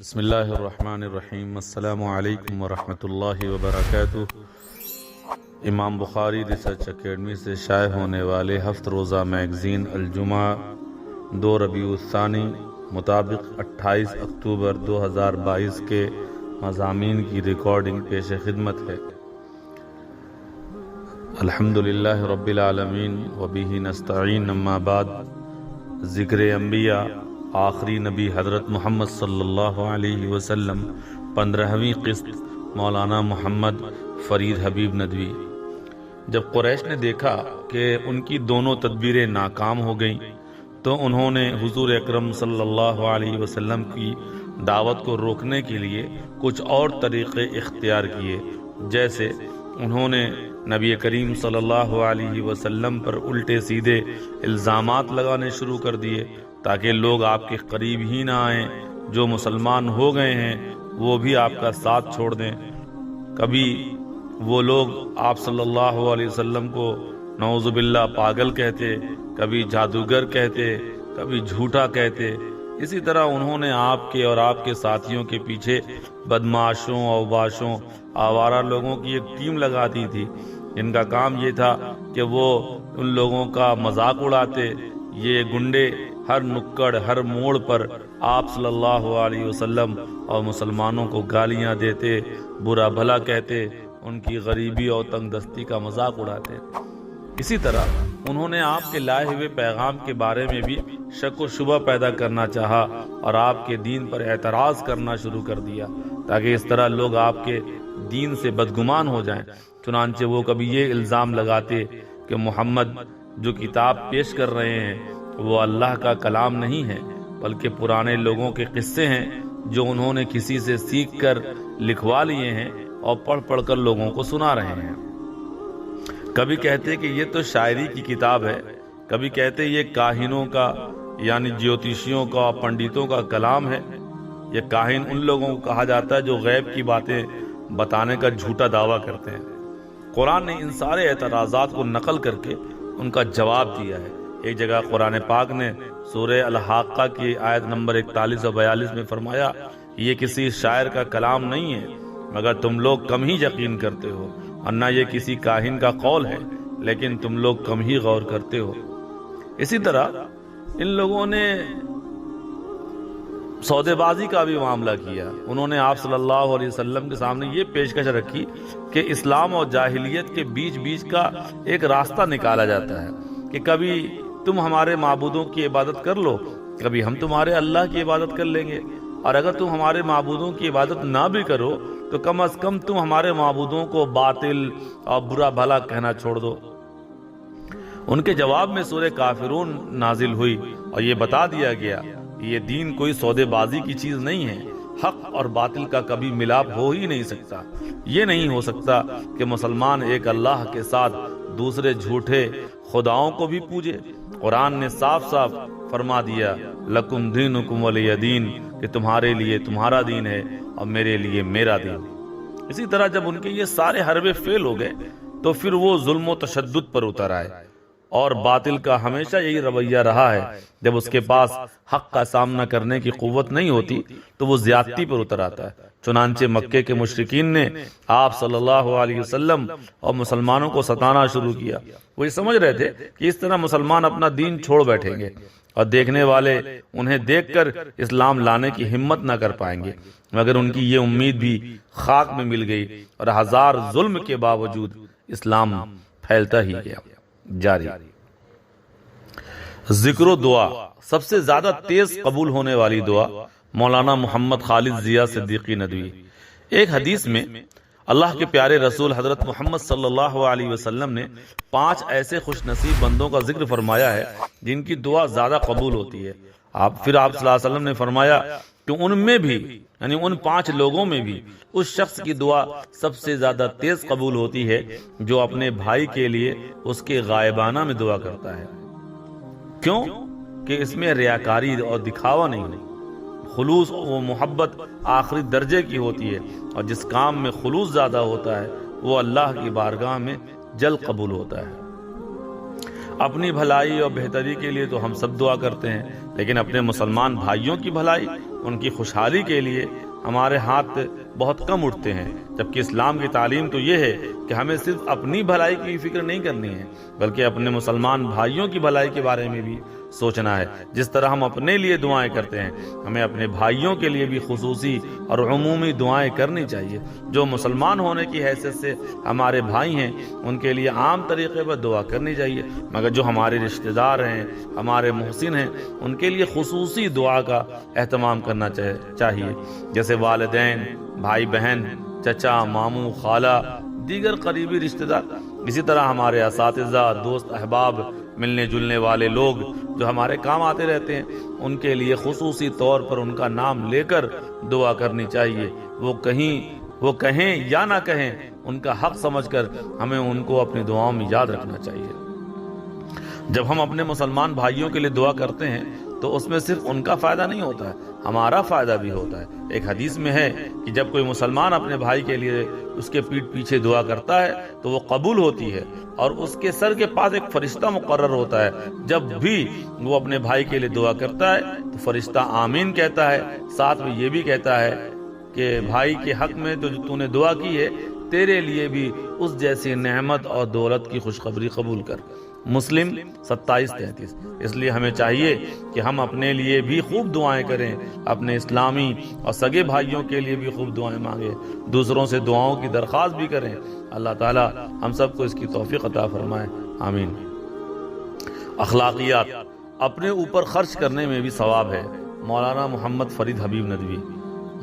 بسم اللہ الرحمن الرحیم۔ السلام علیکم ورحمۃ اللہ وبرکاتہ۔ امام بخاری ریسرچ اکیڈمی سے شائع ہونے والے ہفت روزہ میگزین الجمعہ 2 ربیع الثانی مطابق 28 اکتوبر 2022 کے مضامین کی ریکارڈنگ پیش خدمت ہے۔ الحمدللہ رب العالمین وبہ نستعین، اما بعد۔ ذکر انبیاء، آخری نبی حضرت محمد صلی اللہ علیہ وسلم، 15ویں قسط، مولانا محمد فرید حبیب ندوی۔ جب قریش نے دیکھا کہ ان کی دونوں تدبیریں ناکام ہو گئیں تو انہوں نے حضور اکرم صلی اللہ علیہ وسلم کی دعوت کو روکنے کے لیے کچھ اور طریقے اختیار کیے، جیسے انہوں نے نبی کریم صلی اللہ علیہ وسلم پر الٹے سیدھے الزامات لگانے شروع کر دیے تاکہ لوگ آپ کے قریب ہی نہ آئیں۔ جو مسلمان ہو گئے ہیں وہ بھی آپ کا ساتھ چھوڑ دیں۔ کبھی وہ لوگ آپ صلی اللہ علیہ وسلم کو نعوذ باللہ پاگل کہتے، کبھی جادوگر کہتے، کبھی جھوٹا کہتے۔ اسی طرح انہوں نے آپ کے اور آپ کے ساتھیوں کے پیچھے بدمعاشوں، اوباشوں، آوارہ لوگوں کی ایک ٹیم لگا دی تھی، جن کا کام یہ تھا کہ وہ ان لوگوں کا مذاق اڑاتے۔ یہ گنڈے ہر نکڑ، ہر موڑ پر آپ صلی اللہ علیہ وسلم اور مسلمانوں کو گالیاں دیتے، برا بھلا کہتے، ان کی غریبی اور تنگ دستی کا مذاق اڑاتے۔ اسی طرح انہوں نے آپ کے لائے ہوئے پیغام کے بارے میں بھی شک و شبہ پیدا کرنا چاہا اور آپ کے دین پر اعتراض کرنا شروع کر دیا تاکہ اس طرح لوگ آپ کے دین سے بدگمان ہو جائیں۔ چنانچہ وہ کبھی یہ الزام لگاتے کہ محمد جو کتاب پیش کر رہے ہیں وہ اللہ کا کلام نہیں ہے، بلکہ پرانے لوگوں کے قصے ہیں جو انہوں نے کسی سے سیکھ کر لکھوا لیے ہیں اور پڑھ پڑھ کر لوگوں کو سنا رہے ہیں۔ کبھی کہتے کہ یہ تو شاعری کی کتاب ہے، کبھی کہتے یہ کاہنوں کا یعنی جیوتشیوں کا، پنڈتوں کا کلام ہے۔ یہ کاہن ان لوگوں کو کہا جاتا ہے جو غیب کی باتیں بتانے کا جھوٹا دعویٰ کرتے ہیں۔ قرآن نے ان سارے اعتراضات کو نقل کر کے ان کا جواب دیا ہے۔ ایک جگہ قرآن پاک نے سورہ الحاقہ کی آیت نمبر 41 اور 42 میں فرمایا، یہ کسی شاعر کا کلام نہیں ہے مگر تم لوگ کم ہی یقین کرتے ہو، اور نہ یہ کسی کاہن کا قول ہے لیکن تم لوگ کم ہی غور کرتے ہو۔ اسی طرح ان لوگوں نے سودے بازی کا بھی معاملہ کیا۔ انہوں نے آپ صلی اللہ علیہ وسلم کے سامنے یہ پیشکش رکھی کہ اسلام اور جاہلیت کے بیچ کا ایک راستہ نکالا جاتا ہے کہ کبھی تم ہمارے معبودوں کی عبادت کر لو، کبھی ہم تمہارے اللہ کی عبادت کر لیں گے، اور اگر تم ہمارے معبودوں کی عبادت نہ بھی کرو تو کم از کم تم ہمارے معبودوں کو باطل اور برا بھلا کہنا چھوڑ دو۔ ان کے جواب میں سورہ کافرون نازل ہوئی اور یہ بتا دیا گیا کہ یہ دین کوئی سودے بازی کی چیز نہیں ہے۔ حق اور باطل کا کبھی ملاپ ہو ہی نہیں سکتا۔ یہ نہیں ہو سکتا کہ مسلمان ایک اللہ کے ساتھ دوسرے جھوٹے خداؤں کو بھی پوجے۔ قرآن نے صاف صاف فرما دیا، لکم دینکم ولی دین، کہ تمہارے لیے تمہارا دین ہے اور میرے لیے میرا دین۔ اسی طرح جب ان کے یہ سارے حربے فیل ہو گئے تو پھر وہ ظلم و تشدد پر اتر آئے، اور باطل کا ہمیشہ یہی رویہ رہا ہے، جب اس کے پاس حق کا سامنا کرنے کی قوت نہیں ہوتی تو وہ زیادتی پر اتر آتا ہے۔ چنانچہ مکے کے مشرکین نے آپ صلی اللہ علیہ وسلم اور مسلمانوں کو ستانا شروع کیا۔ وہ یہ سمجھ رہے تھے کہ اس طرح مسلمان اپنا دین چھوڑ بیٹھیں گے اور دیکھنے والے انہیں دیکھ کر اسلام لانے کی ہمت نہ کر پائیں گے، مگر ان کی یہ امید بھی خاک میں مل گئی اور ہزار ظلم کے باوجود اسلام پھیلتا ہی گیا۔ جاری ذکر و دعا، سب سے زیادہ تیز قبول ہونے والی دعا، مولانا محمد خالد ضیاء صدیقی ندوی۔ ایک حدیث میں اللہ کے پیارے رسول حضرت محمد صلی اللہ علیہ وسلم نے 5 ایسے خوش نصیب بندوں کا ذکر فرمایا ہے جن کی دعا زیادہ قبول ہوتی ہے۔ پھر آپ صلی اللہ علیہ وسلم نے فرمایا کہ ان میں بھی یعنی ان 5 لوگوں میں بھی اس شخص کی دعا سب سے زیادہ تیز قبول ہوتی ہے جو اپنے بھائی کے لیے اس کے غائبانہ میں دعا کرتا ہے۔ کیوں کہ اس میں ریاکاری اور دکھاوا نہیں، خلوص و محبت آخری درجے کی ہوتی ہے، اور جس کام میں خلوص زیادہ ہوتا ہے وہ اللہ کی بارگاہ میں جلد قبول ہوتا ہے۔ اپنی بھلائی اور بہتری کے لیے تو ہم سب دعا کرتے ہیں، لیکن اپنے مسلمان بھائیوں کی بھلائی ان کی خوشحالی کے لیے ہمارے ہاتھ بہت کم اٹھتے ہیں، جبکہ اسلام کی تعلیم تو یہ ہے کہ ہمیں صرف اپنی بھلائی کی فکر نہیں کرنی ہے بلکہ اپنے مسلمان بھائیوں کی بھلائی کے بارے میں بھی سوچنا ہے۔ جس طرح ہم اپنے لیے دعائیں کرتے ہیں، ہمیں اپنے بھائیوں کے لیے بھی خصوصی اور عمومی دعائیں کرنی چاہیے۔ جو مسلمان ہونے کی حیثیت سے ہمارے بھائی ہیں ان کے لیے عام طریقے پر دعا کرنی چاہیے، مگر جو ہمارے رشتہ دار ہیں، ہمارے محسن ہیں، ان کے لیے خصوصی دعا کا اہتمام کرنا چاہیے، جیسے والدین، بھائی بہن، چچا، ماموں، خالہ، دیگر قریبی رشتہ دار۔ اسی طرح ہمارے اساتذہ، دوست، احباب، ملنے جلنے والے لوگ جو ہمارے کام آتے رہتے ہیں، ان کے لیے خصوصی طور پر ان کا نام لے کر دعا کرنی چاہیے۔ وہ کہیں یا نہ کہیں، ان کا حق سمجھ کر ہمیں ان کو اپنی دعاؤں میں یاد رکھنا چاہیے۔ جب ہم اپنے مسلمان بھائیوں کے لیے دعا کرتے ہیں تو اس میں صرف ان کا فائدہ نہیں ہوتا ہے، ہمارا فائدہ بھی ہوتا ہے۔ ایک حدیث میں ہے کہ جب کوئی مسلمان اپنے بھائی کے لیے اس کے پیٹھ پیچھے دعا کرتا ہے تو وہ قبول ہوتی ہے، اور اس کے سر کے پاس ایک فرشتہ مقرر ہوتا ہے۔ جب بھی وہ اپنے بھائی کے لیے دعا کرتا ہے تو فرشتہ آمین کہتا ہے، ساتھ میں یہ بھی کہتا ہے کہ بھائی کے حق میں تو نے دعا کی ہے، تیرے لیے بھی اس جیسی نعمت اور دولت کی خوشخبری قبول کر۔ مسلم 27:33۔ اس لیے ہمیں چاہیے کہ ہم اپنے لیے بھی خوب دعائیں کریں، اپنے اسلامی اور سگے بھائیوں کے لیے بھی خوب دعائیں مانگیں، دوسروں سے دعاؤں کی درخواست بھی کریں۔ اللہ تعالی ہم سب کو اس کی توفیق عطا فرمائے، آمین۔ اخلاقیات۔ اپنے اوپر خرچ کرنے میں بھی ثواب ہے۔ مولانا محمد فرید حبیب ندوی۔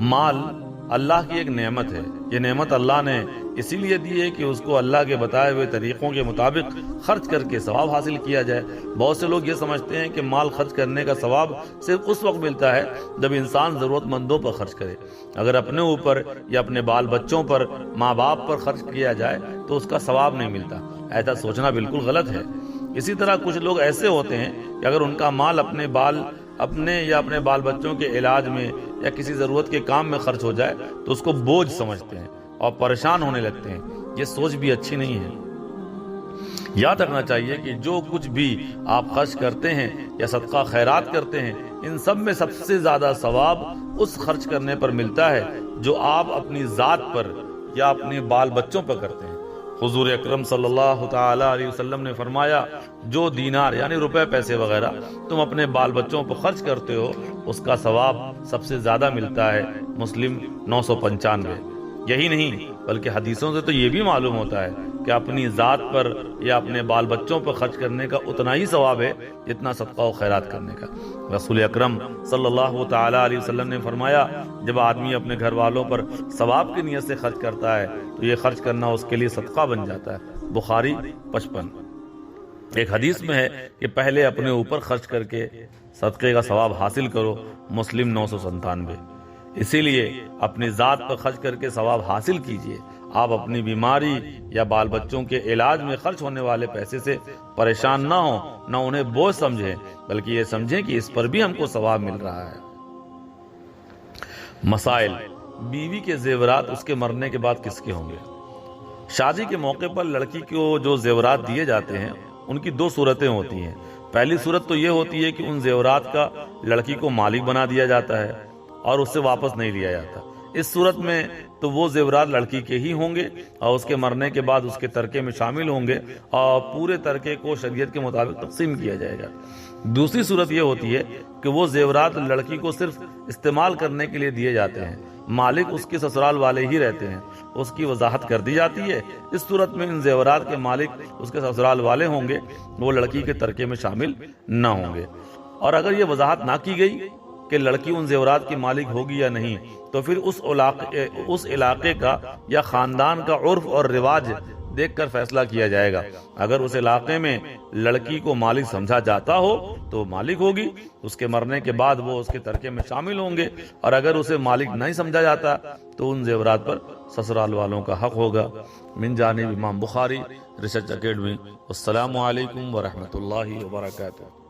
مال اللہ کی ایک نعمت ہے، یہ نعمت اللہ نے اسی لیے دی ہے کہ اس کو اللہ کے بتائے ہوئے طریقوں کے مطابق خرچ کر کے ثواب حاصل کیا جائے۔ بہت سے لوگ یہ سمجھتے ہیں کہ مال خرچ کرنے کا ثواب صرف اس وقت ملتا ہے جب انسان ضرورت مندوں پر خرچ کرے۔ اگر اپنے اوپر یا اپنے بال بچوں پر، ماں باپ پر خرچ کیا جائے تو اس کا ثواب نہیں ملتا۔ ایسا سوچنا بالکل غلط ہے۔ اسی طرح کچھ لوگ ایسے ہوتے ہیں کہ اگر ان کا مال اپنے یا اپنے بال بچوں کے علاج میں یا کسی ضرورت کے کام میں خرچ ہو جائے تو اس کو بوجھ سمجھتے ہیں اور پریشان ہونے لگتے ہیں۔ یہ سوچ بھی اچھی نہیں ہے۔ یاد رکھنا چاہیے کہ جو کچھ بھی آپ خرچ کرتے ہیں یا صدقہ خیرات کرتے ہیں، ان سب میں سب سے زیادہ ثواب اس خرچ کرنے پر ملتا ہے جو آپ اپنی ذات پر یا اپنے بال بچوں پر کرتے ہیں۔ حضور اکرم صلی اللہ تعالی علیہ وسلم نے فرمایا، جو دینار یعنی روپے پیسے وغیرہ تم اپنے بال بچوں پر خرچ کرتے ہو اس کا ثواب سب سے زیادہ ملتا ہے۔ مسلم 995۔ یہی نہیں بلکہ حدیثوں سے تو یہ بھی معلوم ہوتا ہے کہ اپنی ذات پر یا اپنے بال بچوں پر خرچ کرنے کا اتنا ہی ثواب ہے جتنا صدقہ و خیرات کرنے کا۔ رسول اکرم صلی اللہ تعالی علیہ وسلم نے فرمایا، جب آدمی اپنے گھر والوں پر ثواب کی نیت سے خرچ کرتا ہے تو یہ خرچ کرنا اس کے لیے صدقہ بن جاتا ہے۔ بخاری 55۔ ایک حدیث میں ہے کہ پہلے اپنے اوپر خرچ کر کے صدقے کا ثواب حاصل کرو۔ مسلم 997۔ اسی لیے اپنی ذات پر خرچ کر کے ثواب حاصل کیجئے۔ آپ اپنی بیماری یا بال بچوں کے علاج میں خرچ ہونے والے پیسے سے پریشان نہ ہوں، نہ انہیں بوجھ سمجھیں، بلکہ یہ سمجھیں کہ اس پر بھی ہم کو ثواب مل رہا ہے۔ مسائل۔ بیوی کے زیورات اس کے مرنے کے بعد کس کے ہوں گے؟ شادی کے موقع پر لڑکی کو جو زیورات دیے جاتے ہیں ان کی دو صورتیں ہوتی ہیں۔ پہلی صورت تو یہ ہوتی ہے کہ ان زیورات کا لڑکی کو مالک بنا دیا جاتا ہے اور اس سے واپس نہیں لیا جاتا۔ اس صورت میں تو وہ زیورات لڑکی کے ہی ہوں گے اور اس کے مرنے کے بعد اس کے ترکے میں شامل ہوں گے اور پورے ترکے کو شریعت کے مطابق تقسیم کیا جائے گا۔ دوسری صورت یہ ہوتی ہے کہ وہ زیورات لڑکی کو صرف استعمال کرنے کے لیے دیے جاتے ہیں، مالک اس کے سسرال والے ہی رہتے ہیں، اس کی وضاحت کر دی جاتی ہے۔ اس صورت میں ان زیورات کے مالک اس کے سسرال والے ہوں گے، وہ لڑکی کے ترکے میں شامل نہ ہوں گے۔ اور اگر یہ وضاحت نہ کی گئی کہ لڑکی ان زیورات کی مالک ہوگی یا نہیں تو پھر اس علاقے کا یا خاندان کا عرف اور رواج دیکھ کر فیصلہ کیا جائے گا۔ اگر اس علاقے میں لڑکی کو مالک سمجھا جاتا ہو تو مالک ہوگی، اس کے مرنے کے بعد وہ اس کے ترکے میں شامل ہوں گے، اور اگر اسے مالک نہیں سمجھا جاتا تو ان زیورات پر سسرال والوں کا حق ہوگا۔ من جانب امام بخاری ریسرچ اکیڈمی۔ السلام علیکم ورحمۃ اللہ وبرکاتہ۔